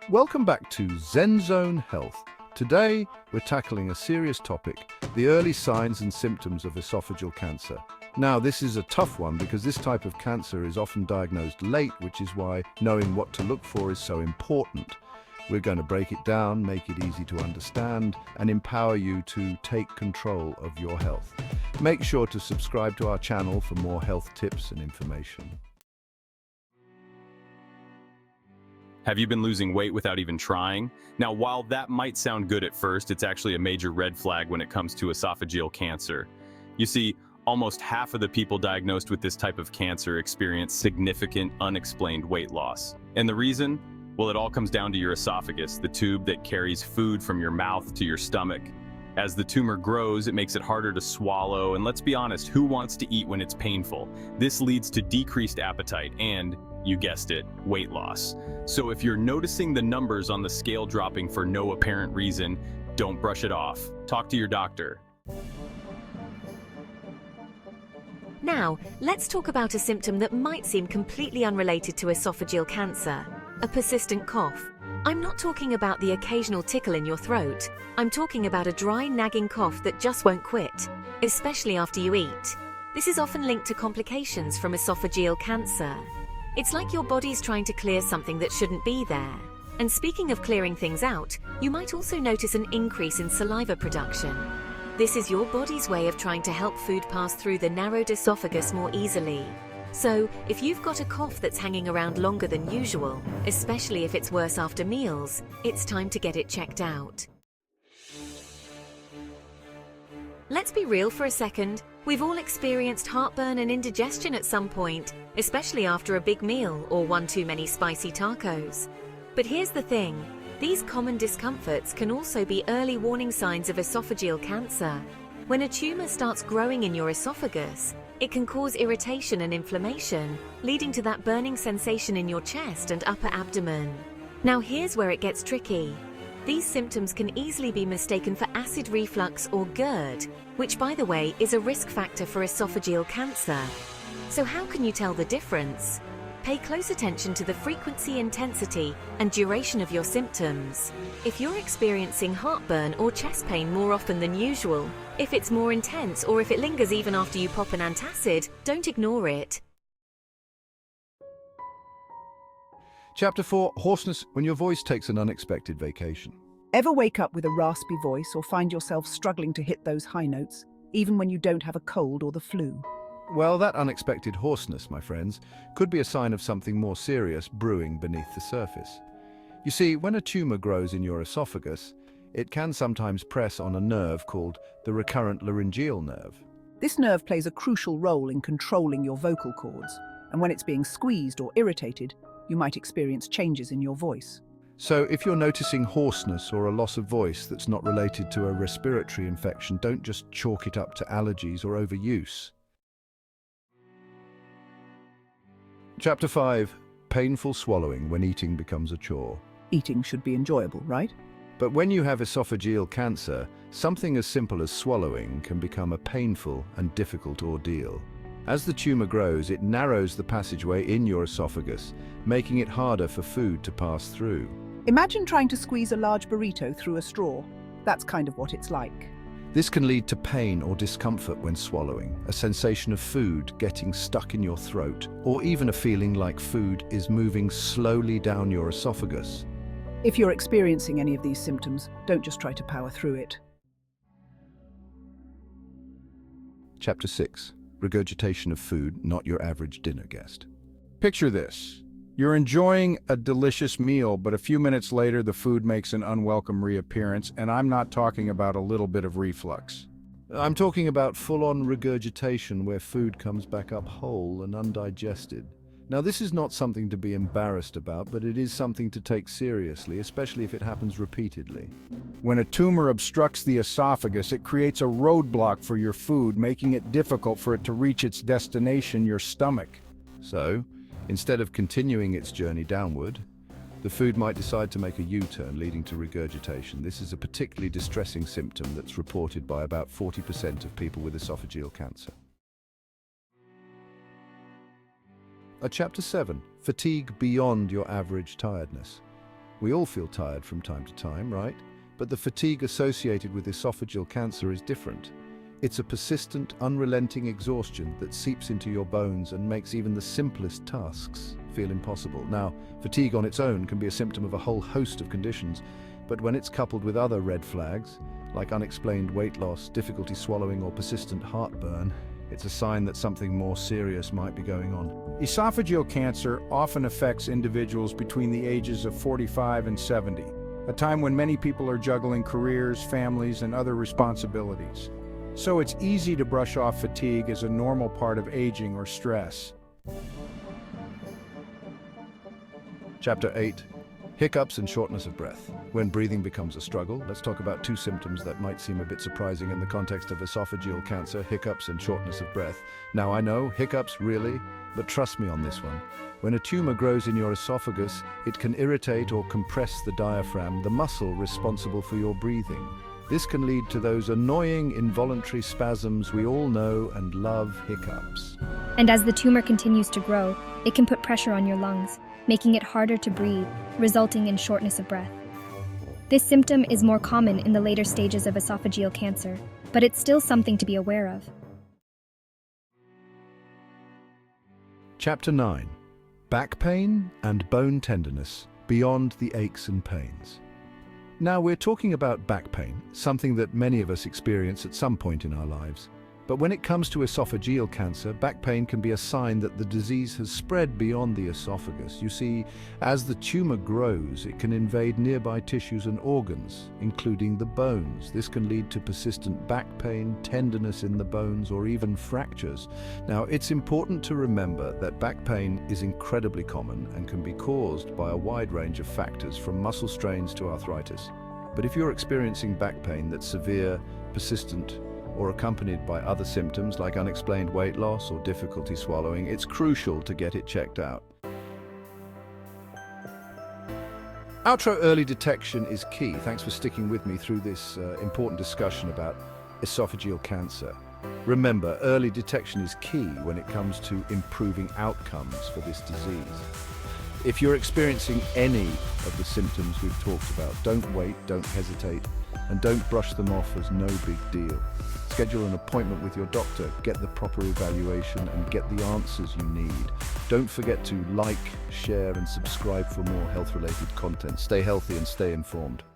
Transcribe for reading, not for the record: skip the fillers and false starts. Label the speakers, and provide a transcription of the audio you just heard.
Speaker 1: Welcome back to Zen Zone Health. Today, we're tackling a serious topic, the early signs and symptoms of esophageal cancer. Now, this is a tough one because this type of cancer is often diagnosed late, which is why knowing what to look for is so important. We're going to break it down, make it easy to understand, and empower you to take control of your health. Make sure to subscribe to our channel for more health tips and information.
Speaker 2: Have you been losing weight without even trying? Now, while that might sound good at first, it's actually a major red flag when it comes to esophageal cancer. You see, almost half of the people diagnosed with this type of cancer experience significant unexplained weight loss. And the reason? Well, it all comes down to your esophagus, the tube that carries food from your mouth to your stomach. As the tumor grows, it makes it harder to swallow, and let's be honest, who wants to eat when it's painful? This leads to decreased appetite and, you guessed it, weight loss. So if you're noticing the numbers on the scale dropping for no apparent reason, don't brush it off. Talk to your doctor.
Speaker 3: Now, let's talk about a symptom that might seem completely unrelated to esophageal cancer, a persistent cough. I'm not talking about the occasional tickle in your throat. I'm talking about a dry, nagging cough that just won't quit, especially after you eat. This is often linked to complications from esophageal cancer. It's like your body's trying to clear something that shouldn't be there. And speaking of clearing things out, you might also notice an increase in saliva production. This is your body's way of trying to help food pass through the narrowed esophagus more easily. So, if you've got a cough that's hanging around longer than usual, especially if it's worse after meals, it's time to get it checked out. Let's be real for a second. We've all experienced heartburn and indigestion at some point, especially after a big meal or one too many spicy tacos. But here's the thing. These common discomforts can also be early warning signs of esophageal cancer. When a tumor starts growing in your esophagus, it can cause irritation and inflammation, leading to that burning sensation in your chest and upper abdomen. Now here's where it gets tricky. These symptoms can easily be mistaken for acid reflux or GERD, which, by the way, is a risk factor for esophageal cancer. So how can you tell the difference? Pay close attention to the frequency, intensity, and duration of your symptoms. If you're experiencing heartburn or chest pain more often than usual, if it's more intense, or if it lingers even after you pop an antacid, don't ignore it.
Speaker 1: Chapter 4, Hoarseness when your voice takes an unexpected vacation.
Speaker 4: Ever wake up with a raspy voice or find yourself struggling to hit those high notes, even when you don't have a cold or the flu?
Speaker 1: Well, that unexpected hoarseness, my friends, could be a sign of something more serious brewing beneath the surface. You see, when a tumor grows in your esophagus, it can sometimes press on a nerve called the recurrent laryngeal nerve.
Speaker 4: This nerve plays a crucial role in controlling your vocal cords, and when it's being squeezed or irritated, you might experience changes in your voice.
Speaker 1: So if you're noticing hoarseness or a loss of voice that's not related to a respiratory infection, don't just chalk it up to allergies or overuse. Chapter 5, Painful swallowing when eating becomes a chore.
Speaker 4: Eating should be enjoyable, right?
Speaker 1: But when you have esophageal cancer, something as simple as swallowing can become a painful and difficult ordeal. As the tumor grows, it narrows the passageway in your esophagus, making it harder for food to pass through.
Speaker 4: Imagine trying to squeeze a large burrito through a straw. That's kind of what it's like.
Speaker 1: This can lead to pain or discomfort when swallowing, a sensation of food getting stuck in your throat, or even a feeling like food is moving slowly down your esophagus.
Speaker 4: If you're experiencing any of these symptoms, don't just try to power through it.
Speaker 1: Chapter 6, Regurgitation of food, not your average dinner guest.
Speaker 5: Picture this. You're enjoying a delicious meal, but a few minutes later the food makes an unwelcome reappearance, and I'm not talking about a little bit of reflux.
Speaker 1: I'm talking about full-on regurgitation where food comes back up whole and undigested. Now, this is not something to be embarrassed about, but it is something to take seriously, especially if it happens repeatedly.
Speaker 5: When a tumor obstructs the esophagus, it creates a roadblock for your food, making it difficult for it to reach its destination, your stomach.
Speaker 1: So, instead of continuing its journey downward, the food might decide to make a U-turn, leading to regurgitation. This is a particularly distressing symptom that's reported by about 40% of people with esophageal cancer. Chapter 7, Fatigue beyond your average tiredness. We all feel tired from time to time, right? But the fatigue associated with esophageal cancer is different. It's a persistent, unrelenting exhaustion that seeps into your bones and makes even the simplest tasks feel impossible. Now, fatigue on its own can be a symptom of a whole host of conditions, but when it's coupled with other red flags, like unexplained weight loss, difficulty swallowing, or persistent heartburn, it's a sign that something more serious might be going on.
Speaker 5: Esophageal cancer often affects individuals between the ages of 45 and 70, a time when many people are juggling careers, families, and other responsibilities. So it's easy to brush off fatigue as a normal part of aging or stress.
Speaker 1: Chapter 8. Hiccups and shortness of breath. When breathing becomes a struggle, let's talk about two symptoms that might seem a bit surprising in the context of esophageal cancer: hiccups and shortness of breath. Now, I know, hiccups, really? But trust me on this one. When a tumor grows in your esophagus, it can irritate or compress the diaphragm, the muscle responsible for your breathing. This can lead to those annoying involuntary spasms we all know and love, hiccups.
Speaker 6: And as the tumor continues to grow, it can put pressure on your lungs, making it harder to breathe, resulting in shortness of breath. This symptom is more common in the later stages of esophageal cancer, but it's still something to be aware of.
Speaker 1: Chapter 9. Back pain and bone tenderness beyond the aches and pains. Now, we're talking about back pain, something that many of us experience at some point in our lives. But when it comes to esophageal cancer, back pain can be a sign that the disease has spread beyond the esophagus. You see, as the tumor grows, it can invade nearby tissues and organs, including the bones. This can lead to persistent back pain, tenderness in the bones, or even fractures. Now, it's important to remember that back pain is incredibly common and can be caused by a wide range of factors, from muscle strains to arthritis. But if you're experiencing back pain that's severe, persistent, or accompanied by other symptoms like unexplained weight loss or difficulty swallowing, it's crucial to get it checked out. Outro: early detection is key. Thanks for sticking with me through this important discussion about esophageal cancer. Remember, early detection is key when it comes to improving outcomes for this disease. If you're experiencing any of the symptoms we've talked about, don't wait, don't hesitate, and don't brush them off as no big deal. Schedule an appointment with your doctor, get the proper evaluation, and get the answers you need. Don't forget to like, share, and subscribe for more health-related content. Stay healthy and stay informed.